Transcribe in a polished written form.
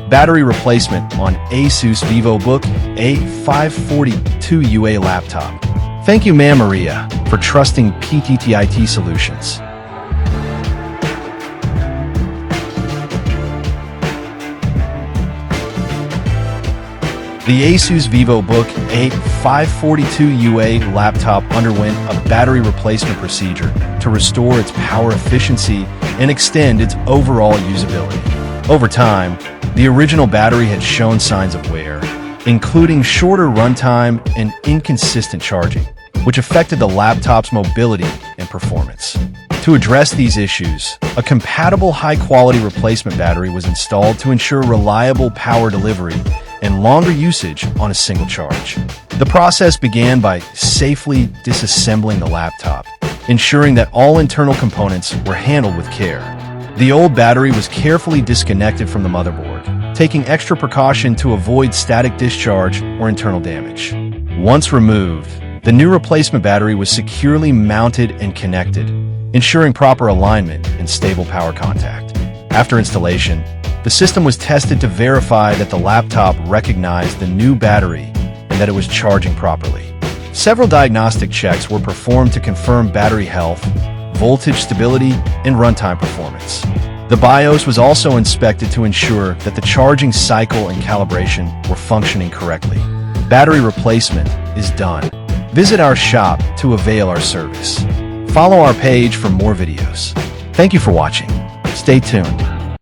Battery replacement on Asus Vivobook A542UA laptop. Thank you, Ma'am Maria, for trusting PTTIT Solutions. The Asus Vivobook A542UA laptop underwent a battery replacement procedure to restore its power efficiency and extend its overall usability. Over time, the original battery had shown signs of wear, including shorter runtime and inconsistent charging, which affected the laptop's mobility and performance. To address these issues, a compatible high-quality replacement battery was installed to ensure reliable power delivery and longer usage on a single charge. The process began by safely disassembling the laptop, ensuring that all internal components were handled with care. The old battery was carefully disconnected from the motherboard, taking extra precaution to avoid static discharge or internal damage. Once removed, the new replacement battery was securely mounted and connected, ensuring proper alignment and stable power contact. After installation, the system was tested to verify that the laptop recognized the new battery and that it was charging properly. Several diagnostic checks were performed to confirm battery health, voltage stability, and runtime performance. The BIOS was also inspected to ensure that the charging cycle and calibration were functioning correctly. Battery replacement is done. Visit our shop to avail our service. Follow our page for more videos. Thank you for watching. Stay tuned.